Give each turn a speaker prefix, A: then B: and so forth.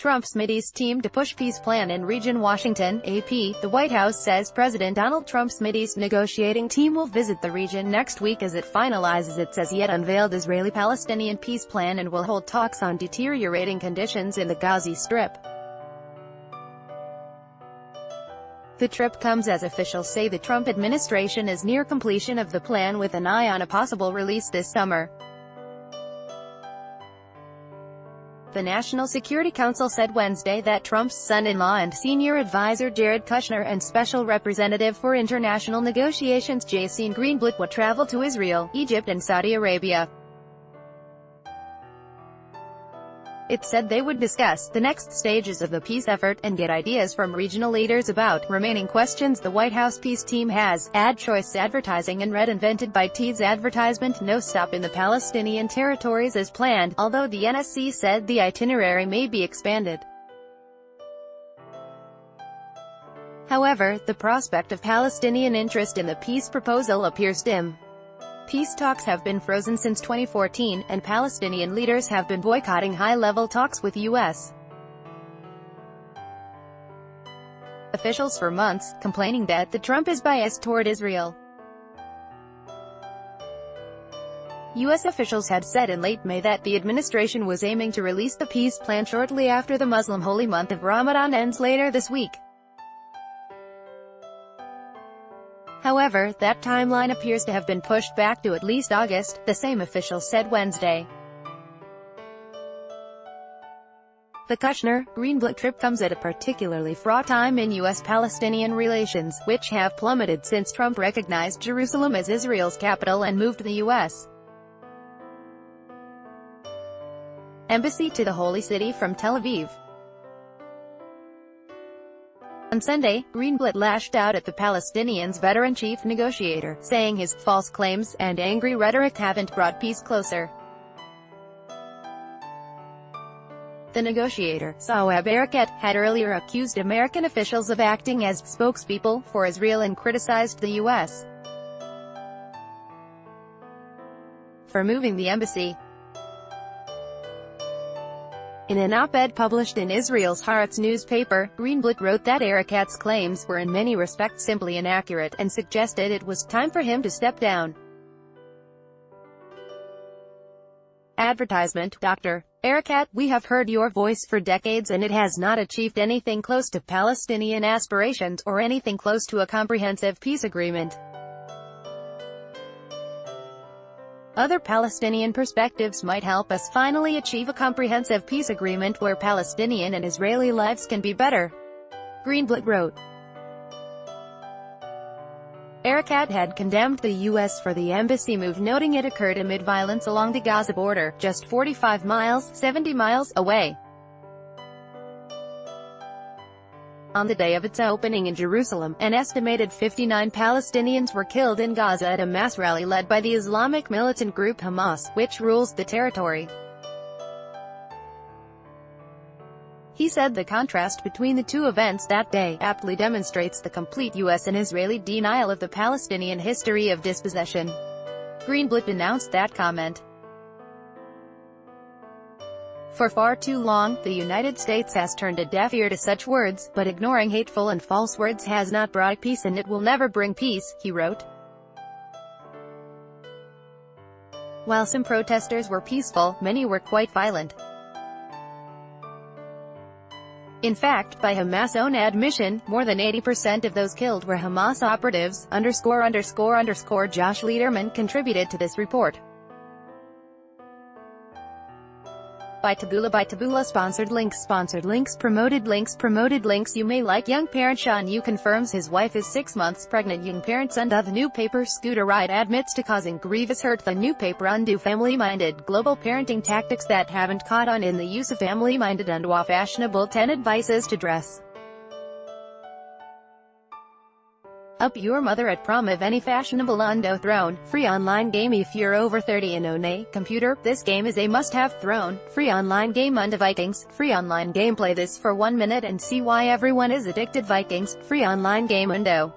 A: Trump's Mideast team to push peace plan in region. Washington, AP. The White House says President Donald Trump's Mideast negotiating team will visit the region next week as it finalizes its as-yet-unveiled Israeli-Palestinian peace plan and will hold talks on deteriorating conditions in the Gaza Strip. The trip comes as officials say the Trump administration is near completion of the plan with an eye on a possible release this summer. The National Security Council said Wednesday that Trump's son-in-law and senior advisor Jared Kushner and Special Representative for International Negotiations Jason Greenblatt would travel to Israel, Egypt and Saudi Arabia. It said they would discuss the next stages of the peace effort and get ideas from regional leaders about remaining questions. The White House peace team has ad choice advertising and read invented by T's advertisement "No Stop in the Palestinian Territories" as planned, although the NSC said the itinerary may be expanded. However, the prospect of Palestinian interest in the peace proposal appears dim. Peace talks have been frozen since 2014, and Palestinian leaders have been boycotting high-level talks with U.S. officials for months, complaining that the Trump is biased toward Israel. U.S. officials had said in late May that the administration was aiming to release the peace plan shortly after the Muslim holy month of Ramadan ends later this week. However, that timeline appears to have been pushed back to at least August, the same officials said Wednesday. The Kushner-Greenblatt trip comes at a particularly fraught time in U.S.-Palestinian relations, which have plummeted since Trump recognized Jerusalem as Israel's capital and moved the U.S. embassy to the Holy City from Tel Aviv. On Sunday, Greenblatt lashed out at the Palestinians' veteran chief negotiator, saying his false claims and angry rhetoric haven't brought peace closer. The negotiator, Saeb Erekat, had earlier accused American officials of acting as spokespeople for Israel and criticized the U.S. for moving the embassy. In an op-ed published in Israel's Haaretz newspaper, Greenblatt wrote that Erekat's claims were in many respects simply inaccurate, and suggested it was time for him to step down. Advertisement. Dr. Erekat, we have heard your voice for decades and it has not achieved anything close to Palestinian aspirations, or anything close to a comprehensive peace agreement. Other Palestinian perspectives might help us finally achieve a comprehensive peace agreement where Palestinian and Israeli lives can be better, Greenblatt wrote. Erekat had condemned the U.S. for the embassy move, noting it occurred amid violence along the Gaza border, just 45 miles, 70 miles, away. On the day of its opening in Jerusalem, an estimated 59 Palestinians were killed in Gaza at a mass rally led by the Islamic militant group Hamas, which rules the territory. He said the contrast between the two events that day aptly demonstrates the complete U.S. and Israeli denial of the Palestinian history of dispossession. Greenblatt denounced that comment. For far too long, the United States has turned a deaf ear to such words, but ignoring hateful and false words has not brought peace and it will never bring peace, he wrote. While some protesters were peaceful, many were quite violent. In fact, by Hamas' own admission, more than 80% of those killed were Hamas operatives. Josh Lederman contributed to this report. By Taboola Sponsored links promoted links. You may like young parent Sean Yu confirms his wife is 6 months pregnant. Young parents undo the new paper. Scooter Ride admits to causing grievous hurt. The new paper undo family-minded global parenting tactics that haven't caught on in the use of family-minded undo fashionable 10 advices to dress up your mother at prom. Of any fashionable undo thrown. Free online game if you're over 30 and own a computer. This game is a must-have. Thrown. Free online game undo Vikings. Free online game. Play this for 1 minute and see why everyone is addicted. Vikings. Free online game undo.